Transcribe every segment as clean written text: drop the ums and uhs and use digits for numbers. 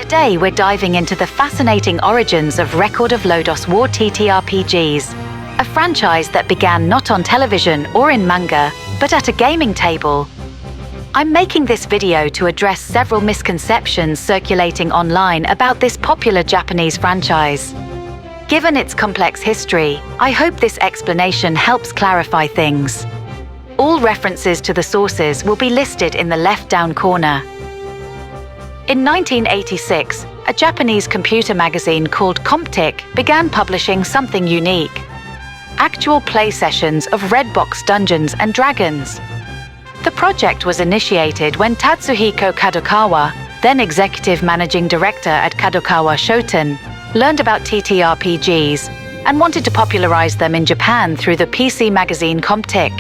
Today we're diving into the fascinating origins of Record of Lodoss War TTRPGs, a franchise that began not on television or in manga, but at a gaming table. I'm making this video to address several misconceptions circulating online about this popular Japanese franchise. Given its complex history, I hope this explanation helps clarify things. All references to the sources will be listed in the left-down corner. In 1986, a Japanese computer magazine called Comptiq began publishing something unique: actual play sessions of Redbox Dungeons & Dragons. The project was initiated when Tatsuhiko Kadokawa, then executive managing director at Kadokawa Shoten, learned about TTRPGs and wanted to popularize them in Japan through the PC magazine Comptiq.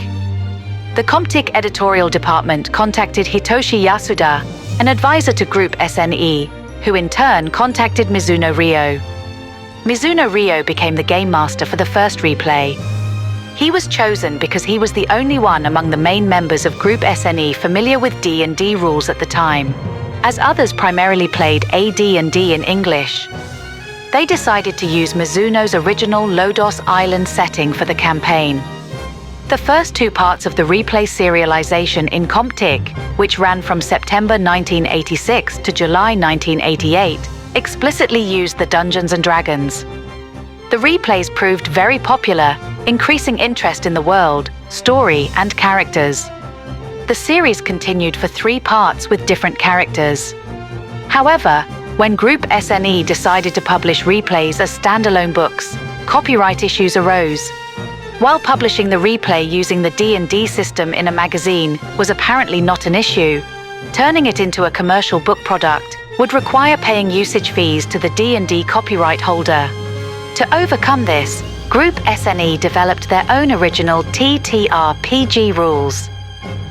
The Comptiq editorial department contacted Hitoshi Yasuda, an advisor to Group SNE, who in turn contacted Mizuno Ryo. Mizuno Ryo became the game master for the first replay. He was chosen because he was the only one among the main members of Group SNE familiar with D&D rules at the time, as others primarily played AD&D in English. They decided to use Mizuno's original Lodoss Island setting for the campaign. The first two parts of the replay serialization in Comptiq, which ran from September 1986 to July 1988, explicitly used the Dungeons & Dragons. The replays proved very popular, increasing interest in the world, story, and characters. The series continued for 3 parts with different characters. However, when Group SNE decided to publish replays as standalone books, copyright issues arose. While publishing the replay using the D&D system in a magazine was apparently not an issue, turning it into a commercial book product would require paying usage fees to the D&D copyright holder. To overcome this, Group SNE developed their own original TTRPG rules.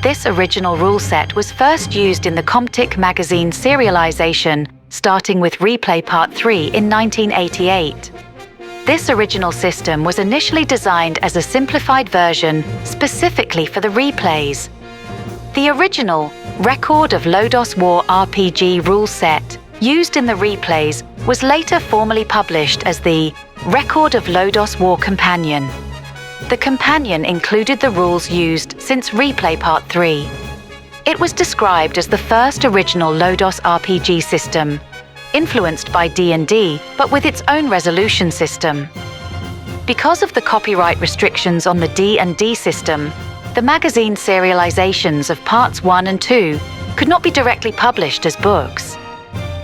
This original rule set was first used in the Comptiq magazine serialization, starting with Replay Part 3 in 1988. This original system was initially designed as a simplified version specifically for the replays. The original Record of Lodoss War RPG rule set used in the replays was later formally published as the Record of Lodoss War Companion. The Companion included the rules used since Replay Part 3. It was described as the first original Lodoss RPG system, influenced by D&D, but with its own resolution system. Because of the copyright restrictions on the D&D system, the magazine serializations of Parts 1 and 2 could not be directly published as books.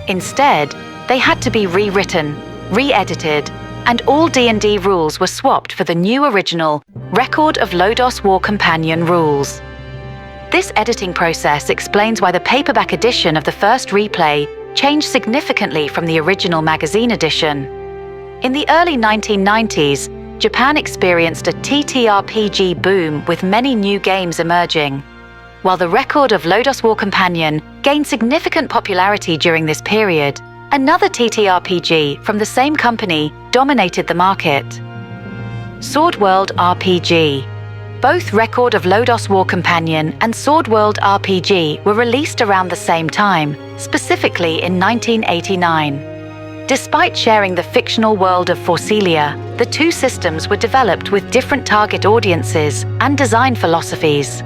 Instead, they had to be rewritten, re-edited, and all D&D rules were swapped for the new original Record of Lodoss War Companion rules. This editing process explains why the paperback edition of the first replay changed significantly from the original magazine edition. In the early 1990s, Japan experienced a TTRPG boom with many new games emerging. While the Record of Lodoss War Companion gained significant popularity during this period, another TTRPG from the same company dominated the market: Sword World RPG. Both Record of Lodoss War Companion and Sword World RPG were released around the same time, specifically in 1989. Despite sharing the fictional world of Forcelia, the two systems were developed with different target audiences and design philosophies.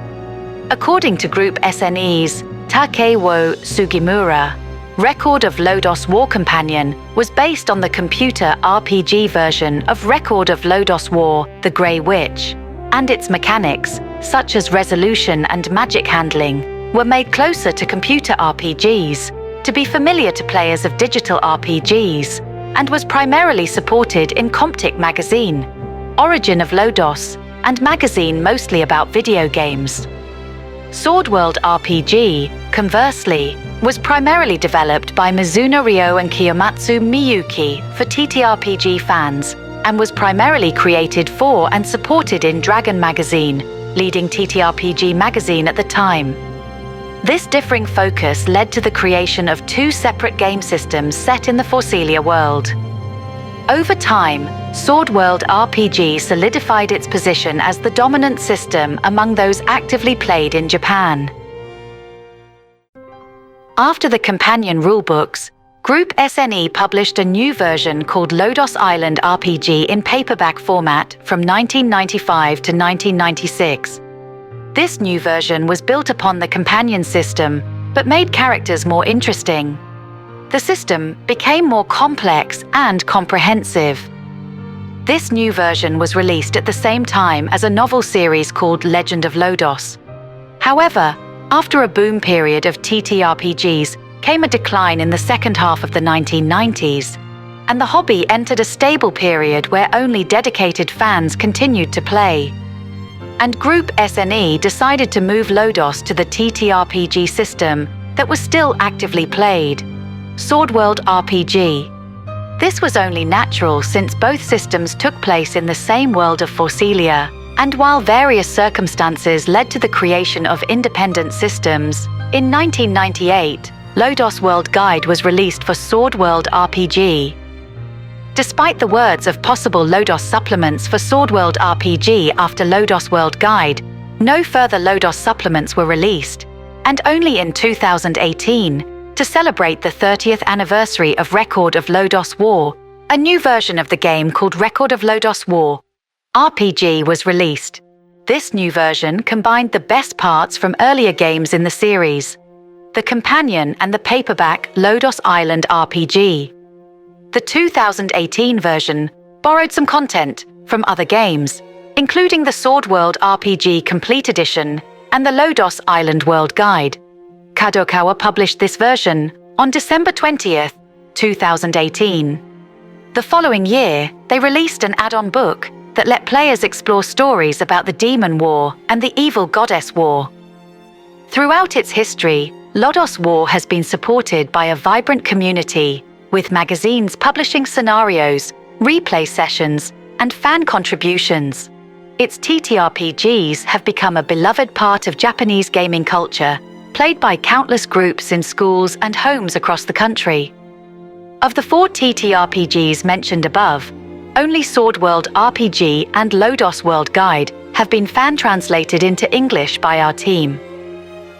According to Group SNE's Takewo Sugimura, Record of Lodoss War Companion was based on the computer RPG version of Record of Lodoss War: The Grey Witch, and its mechanics, such as resolution and magic handling, were made closer to computer RPGs, to be familiar to players of digital RPGs, and was primarily supported in Comptiq magazine, Origin of Lodoss, and magazine mostly about video games. Sword World RPG, conversely, was primarily developed by Mizuno Ryo and Kiyomatsu Miyuki for TTRPG fans, and was primarily created for and supported in Dragon magazine, leading TTRPG magazine at the time. This differing focus led to the creation of 2 separate game systems set in the Forcelia world. Over time, Sword World RPG solidified its position as the dominant system among those actively played in Japan. After the companion rulebooks, Group SNE published a new version called Lodoss Island RPG in paperback format from 1995 to 1996. This new version was built upon the companion system, but made characters more interesting. The system became more complex and comprehensive. This new version was released at the same time as a novel series called Legend of Lodoss. However, after a boom period of TTRPGs, came a decline in the second half of the 1990s, and the hobby entered a stable period where only dedicated fans continued to play. And Group SNE decided to move Lodoss to the TTRPG system that was still actively played, Sword World RPG. This was only natural since both systems took place in the same world of Forcelia, and while various circumstances led to the creation of independent systems, in 1998, Lodoss World Guide was released for Sword World RPG. Despite the words of possible Lodoss supplements for Sword World RPG after Lodoss World Guide, no further Lodoss supplements were released, and only in 2018, to celebrate the 30th anniversary of Record of Lodoss War, a new version of the game called Record of Lodoss War RPG was released. This new version combined the best parts from earlier games in the series, the companion and the paperback Lodoss Island RPG. The 2018 version borrowed some content from other games, including the Sword World RPG Complete Edition and the Lodoss Island World Guide. Kadokawa published this version on December 20th, 2018. The following year, they released an add-on book that let players explore stories about the Demon War and the Evil Goddess War. Throughout its history, Lodoss War has been supported by a vibrant community, with magazines publishing scenarios, replay sessions, and fan contributions. Its TTRPGs have become a beloved part of Japanese gaming culture, played by countless groups in schools and homes across the country. Of the 4 TTRPGs mentioned above, only Sword World RPG and Lodoss World Guide have been fan-translated into English by our team.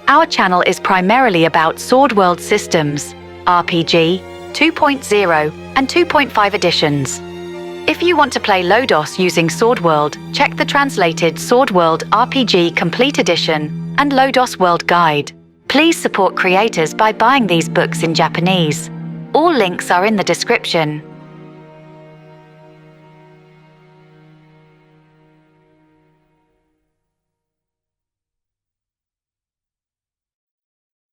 Our channel is primarily about Sword World systems, RPG, 2.0 and 2.5 editions. If you want to play Lodoss using Sword World, check the translated Sword World RPG Complete Edition and Lodoss World Guide. Please support creators by buying these books in Japanese. All links are in the description.